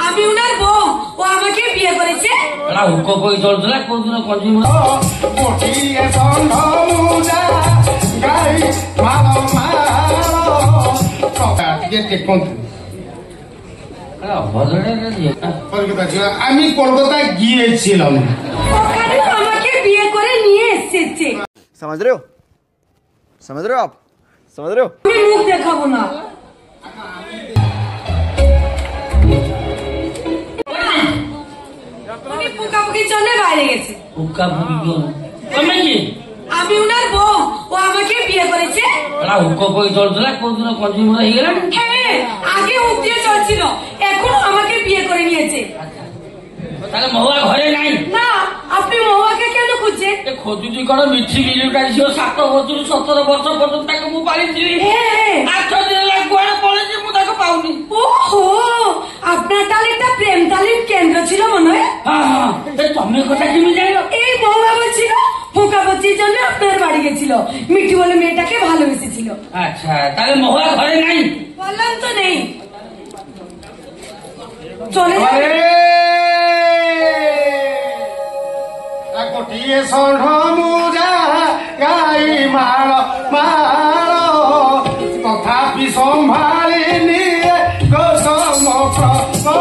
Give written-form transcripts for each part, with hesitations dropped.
আমি উনার বউ, ও আমাকে বিয়ে করেছে। হুক কই চলছিল কোনদিন কনজিউম আমি কলকাতায় গিয়েছিলাম, ওখানে আমাকে বিয়ে করে নিয়ে এসেছে। समझ रहे हो आप समझ रहे हो? আমি মুখ দেখাবো না। উনি পুকাপুকি জন্য বাইরে গেছে। আমি উনার বউ, ও আমাকে বিয়ে করেছে। হুক কই চলছিল কোনদিন কনজিউম হয়ে গেল। হ্যাঁ, আগে হুক দিয়ে চলছিল, এখনো আমাকে বিয়ে করে নিয়েছে। তাহলে মহুয়া ঘরে নাই? না, আপনি মহুয়াকে কেন খুঁজছেন? খোঁজুটি কর মিছি মিলিটারি ঝিও 7 বছর 17 বছর পর্যন্ত তাকে মু পালিছিলি। 8 দিন লাগে কুয়াড়ে পড়েছি, মু তাকে পাউনি। ওহো, আপনার তাহলে একটা প্রেম তালিম কেন্দ্র ছিল মনে হয়। হ্যাঁ, তুমি কথা কেমনি জানো? এই মহুয়া বলছিল ফুকাবতির জন্য আপনার বাড়ি গেছিল, মিঠি বলে মেয়েটাকে ভালোবেসেছিল। আচ্ছা, তাহলে মহুয়া ঘরে নাই? বললাম তো নেই, চলে ଗୋଟିଏ ଷଣ୍ଢ ମୁଜା ଗାଈ ମାଳ ମାଳ ତଥାପି ସମ୍ଭାଳିନି ଗୋସମ ପ୍ରବଳ।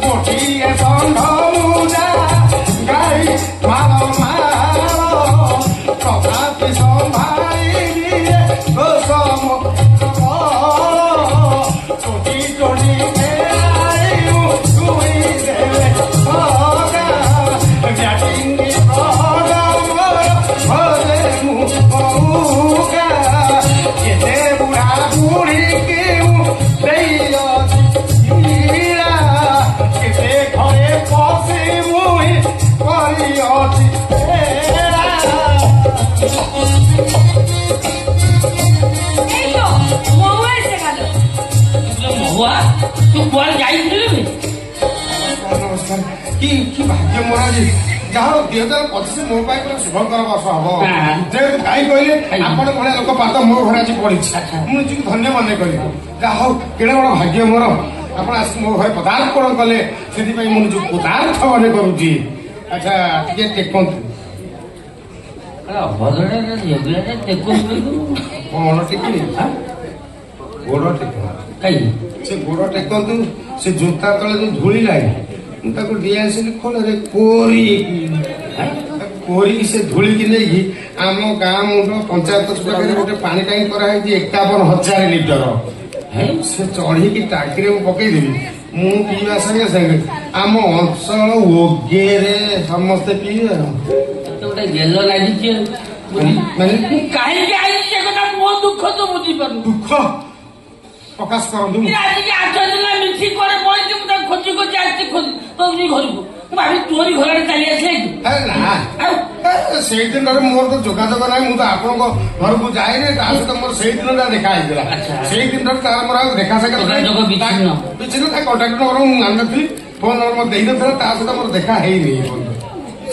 ଗୋଟିଏ ଷଣ୍ଢ ମୁଜା ଗାଈ ମାଳ ମାଳ ତଥାପି ସମ୍ଭାଳିନି ଗୋସମ ପ୍ରବଳ। ଟୋଟି ଟୋଟି ଖେଳାଇବୁ ତୁଇ ଦେଲେ ତୁ କୁଆଡେ ଯାଇଥିଲୁ? କି ଭାଗ୍ୟ ମୋର ଆଜି, ଯାହା 2025 ମୋ ପାଇଁ ପୁରା ଶୁଭଙ୍କର ବର୍ଷ ହବ। ଯେହେତୁ ଗାଈ କହିଲେ ଆପଣ ଭଳିଆ ଲୋକ ପାଦ ମୋ ଘରେ ଆଜି ପଡିଛି, ମୁଁ ନିଜକୁ ଧନ୍ୟ ମନେ କରିବି। ଯାହା ହଉ କେଡ଼େ ବଡ ଭାଗ୍ୟ ମୋର, ଆପଣ ଆସିକି ମୋ ଘରେ ପଦାର୍ପଣ କଲେ, ସେଥିପାଇଁ ମୁଁ ନିଜକୁ ପଦାର୍ଥ ମନେ କରୁଛି। ଆଚ୍ଛା, ଟିକେ ଟେକନ୍ତୁ। କଣ ଟେକିବି? ଗୋଡ ଟେକ, ସେ ଗୋଡ ଟେକନ୍ତୁ। ସେ ଜୋତା ତଳେ ଯୋଉ ଧୂଳି ଲାଗେ, ମୁଁ ତାକୁ ଡିଆ ଆସିଲି ଖୋଳରେ କୋରିକି ସେ ଧୂଳିକି ନେଇକି ଆମ ଗାଁ ମୁଣ୍ଡ ପଞ୍ଚାୟତ ପାଖରେ ଗୋଟେ ପାଣି ଟାଙ୍କି କରାହେଇଛି 51,000 ଲିଟର। ସେ ଚଢିକି ଟାଙ୍କିରେ ମୁଁ ପକେଇଦେବି, ମୁଁ ପିଇବା ସାଙ୍ଗେ ସାଙ୍ଗେ ଆମ ଅଞ୍ଚଳ ଓଗେରେ ସମସ୍ତେ ପିଇବେ। ଗୋଟେ ଗେଲ ଲାଗିଛି ମାନେ କାହିଁକି ଆଇଛି ସେ କଥା ମୋ ଦୁଃଖ ତ ବୁଝିପାରୁନି। ଦୁଃଖ ପ୍ରକାଶ କରନ୍ତୁ। ଆଜିକି 8 ଦିନ ମିଶି କୁଆଡେ ପଳେଇଛି, ମୁଁ ତାକୁ ଖୋଜି ଖୋଜି ଆସିଛି ତୋରି ଘରକୁ। ଭାବି ତୋରି ଘରେ ଚାଲି ଆସିଲେ ନା, ସେଇଦିନରେ ମୋର ତ ଯୋଗାଯୋଗ ନାହିଁ, ମୁଁ ତ ଆପଣଙ୍କ ଘରକୁ ଯାଇନି, ତା ସହିତ ମୋର ସେଇ ଦିନଟା ଦେଖା ହେଇଥିଲା। ସେଇ ଦିନରେ ତାର ମୋର ଆଉ ଦେଖା ସାକ୍ଷାତ ବିଚ୍ଛିନ୍ନ, ତା କଣ୍ଟାକ୍ଟ ନମ୍ବର ମୁଁ ଆଣିନଥିଲି, ଫୋନ ନମ୍ବର ମୋର ଦେଇନଥିଲା, ତା ସହିତ ମୋର ଦେଖା ହେଇନି।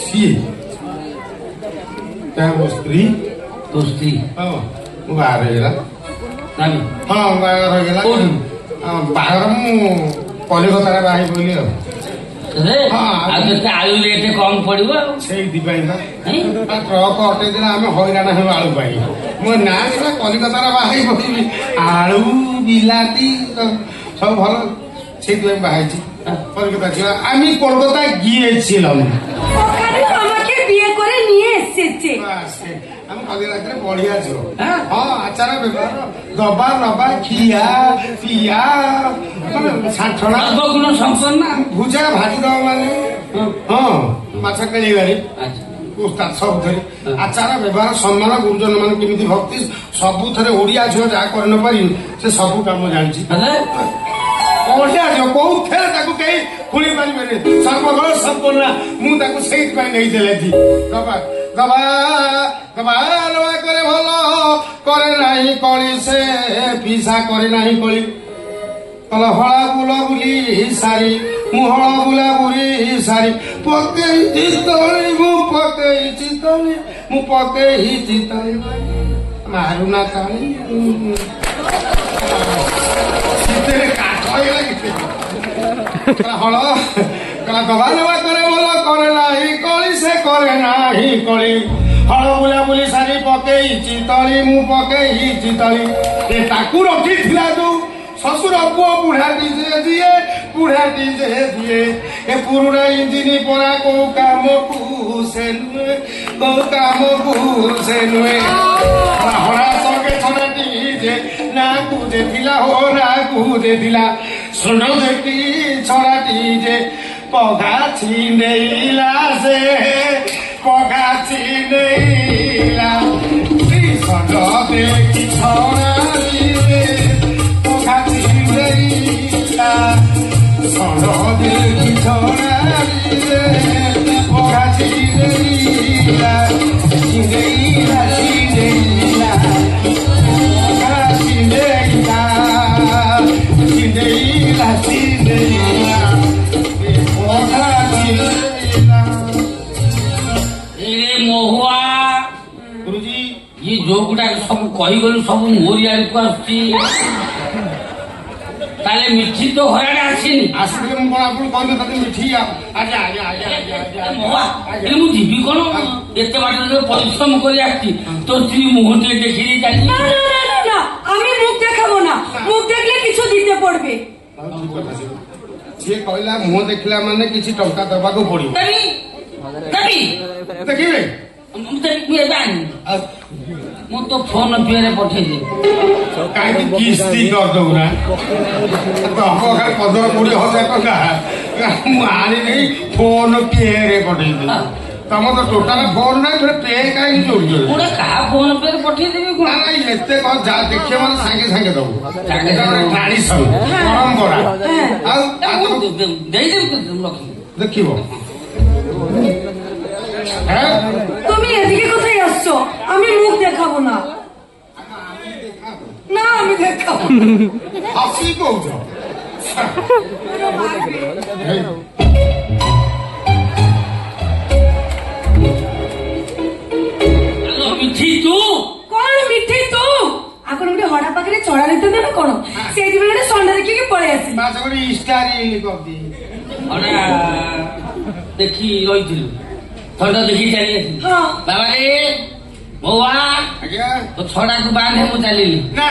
ସିଏ ମୋ ସ୍ତ୍ରୀ? ତୋ ସ୍ତ୍ରୀ? ହଁ, ମୁଁ ବାହାର ହେଇଗଲା। ହଁ, ବାହାଘର ହେଇଗଲା। ବାହାଘର ମୁଁ କଲିକତାରେ ବାହା ହେଇ ପଇଲି ଆଉ। କେତେ ଆଳୁ ରେଟ୍ କମ୍ ପଡିବ ସେଇଥିପାଇଁ ଟ୍ରକ୍ ଅଟେଇ ଦେଲେ ଆମେ ହଇରାଣ ହେବୁ ଆଳୁ ପାଇଁ। ମୋ ନାଁ ଥିଲା କଲିକତାରେ ବାହା ହେଇ ପଇଲି, ଆଳୁ ବିଲାତି ସବୁ ଭଲ, সেইଥିପାଇଁ বাহা হয়েছি কলকাতা ছিল। আমি কলকাতায় গিয়েছিলাম, ওখানে আমাকে বিয়ে করে নিয়ে এসেছে। আমি কদিন রাত্রে বঢ়িয়া ছিল। হ্যাঁ, আচার ব্যবহার দবা নবা খিয়া পিয়া ছাঁচড়া সম্পন্ন ভুজা ভাজি দবা মানে হ্যাঁ মাছ কেଳିବାରେ ଉସ୍ତାଦ ସବୁଥିରେ ଆଚାର ବ୍ୟବହାର ସମ୍ମାନ ଗୁରୁଜନ ମାନେ କେମିତି ଭକ୍ତି ସବୁଥିରେ ଓଡିଆ ଝିଅ ଯାହା କରି ନ ପାରିବି ସେ ସବୁ କାମ ଜାଣିଛି। ବଢିଆ ଝିଅ କୋଉଥିରେ ତାକୁ କେହି ଖୁଳି ପାରିବେନି, ସର୍ବବଳ ସମ୍ପୂର୍ଣ୍ଣ। ମୁଁ ତାକୁ ସେଇଥିପାଇଁ ନେଇଦେଲେ ଦବା ଦବା ଦବା ନବା କରେ ଭଲ କରେ ନାହିଁ କଳି, ସେ ପିସା କରେ ନାହିଁ କଳି। ହଳା ବୁଲ ବୁଲି ସାରି ମୁଁ ହଳ ବୁଲା ବୁଲି ସାରି ପକେଇଛି ତଳି, ମୁଁ ପକେଇଛି ତଳି, ମୁଁ ପକେଇଛି ତଳି ମାରୁନା ତାଳି। ଶୀତରେ କାଠ ହେଇଗଲା କିଛି ହଳ କହିଲା ଦବା ନେବା କରେ ଭଲ କରେ ନାହିଁ କଳି ସେ କରେ ନାହିଁ କଳି ହଳ ବୁଲାବୁଲି ସାରି ପକେଇଛି ତଳି ମୁଁ ପକେଇଛି ତଳି ଏ ତାକୁ ରଖିଥିଲା ଯୋଉ ଶ୍ୱଶୁର ପୁଅ ବୁଢାଟି ଯେ ଦିଏ ବୁଢାଟି ଯେ ଦିଏ ଏ ପୁରୁଣା ଇଞ୍ଜିନ ପରା କୋଉ କାମକୁ ସେ ନୁହେଁ କୋଉ କାମକୁ ସେ ନୁହେଁ ହରା ସଙ୍ଗେ ଛଣାଟି ଯେ ନାକୁ ଯେ ଥିଲା ହୋ ନାକୁ ଯେ ଥିଲା ଶୁଣ ଦେଖି ଛଣାଟି ଯେ ପଘା ଛିଣ୍ଡେଇଲା ସେ ପଘା ଛିଣ୍ଡେଇଲା ଷଣ୍ଢ ଦେଖି ଛଣାଟି ଯେ ପଘା ଛିଣ୍ଡେଇଲା ଷଣ୍ଢ ଦେଖି ଛଣାଟି ଯେ ପଘା ଛିଣ୍ଡେଇଲା ଛିଣ୍ଡେଇଲା ଛିଣ୍ଡେଇଲା ପଘା ଛିଣ୍ଡେଇଲା ଛିଣ୍ଡେଇଲା ଛିଣ୍ଡେଇଲା ପଘା ଛିଣ୍ଡେଇଲା ଏ ମହୁଆ ଗୁରୁଜୀ ଇଏ ଯୋଉଗୁଡାକ ସବୁ କହିଗଲୁ ସବୁ ମୋରି ଆଡକୁ ଆସୁଛି ତାହେଲେ ମିଠି ତ ହଇରାଣ ଆସିନି ଆସିଥିଲେ ମୁଁ କଣ ଆପଣଙ୍କୁ କହିନଥାନ୍ତି ମିଠି ଆଜ୍ଞା ଆଜ୍ଞା ଆଜ୍ଞା ଆଜ୍ଞା ମହୁଆ ଆଜ୍ଞା ଏ ମୁଁ ଯିବି କଣ ଏତେ ବାଟ ପରିଶ୍ରମ କରି ଆସିଛି ତୋ ସ୍ତ୍ରୀ ମୁହଁ ଟିକେ ଦେଖିଦେଇ ଚାଲିଛି না না না না না আমি মুখ দেখাবো না মুখ দেখলে কিছু দিতে পড়বে ସିଏ କହିଲା ମୁହଁ ଦେଖିଲା ମାନେ କିଛି ଟଙ୍କା ଦବାକୁ ପଡିବ ଦେବି ଦେବି ଦେଖିବେ ମୁଁ ଏବେ ଆଣିବି ଆଉ ମୁଁ ତ ଫୋନ ପେରେ ପଠେଇଦେବି କାହିଁକି କିସ୍ତି କରିଦବୁ ନା ତମ ଖାଲି 15-20 ହଜାର ଟଙ୍କା ମୁଁ ଆଣିବି ଫୋନ ପେରେ ପଠେଇଦେବି ତମ ତ ଟୋଟାଲ ଫୋନ ନାହିଁ ଫେରେ ପେ କାହିଁକି ଯୋଡୁଛ ଗୋଟେ କାହା ଫୋନ ପେରେ ପଠେଇଦେବି ନା ନାଇଁ ଏତେ କଣ ଯାହା ଦେଖିବ ମାନେ ସାଙ୍ଗେ ସାଙ୍ଗେ ଦବୁ ଟ୍ରାଡିସନ ପରମ୍ପରା ଆଉ ଦେଇଦେବି ରଖିବି ଦେଖିବ হ্যাঁ তুমি এদিকে কোথায় আসছো আমি মুখ দেখাবো না না আমি দেখাবো না। হাসি কৌছ ମିଠି ତୁ କଣ ମିଠେଇ ତୁ ଆପଣ ଗୋଟେ ହଡା ପାଖରେ ଚଢା ଦେଇଥାନ୍ତେ ନା କଣ ସେଇଥିପାଇଁ ଗୋଟେ ଷଣ୍ଢ ଦେଖିକି ପଳେଇ ଆସିଲି ମାଛ ଗୋଟେ ଇଷ୍ଟାରି କରିଦିଏ ଦେଖି ରହିଥିଲୁ ଥଣ୍ଡା ଦେଖି ଚାଲି ଆସିଲି ହଁ ବାବାରେ ମହୁଆ ଆଜ୍ଞା ତୋ ଛଡାକୁ ବାନ୍ଧେ ମୁଁ ଚାଲିଲି ନା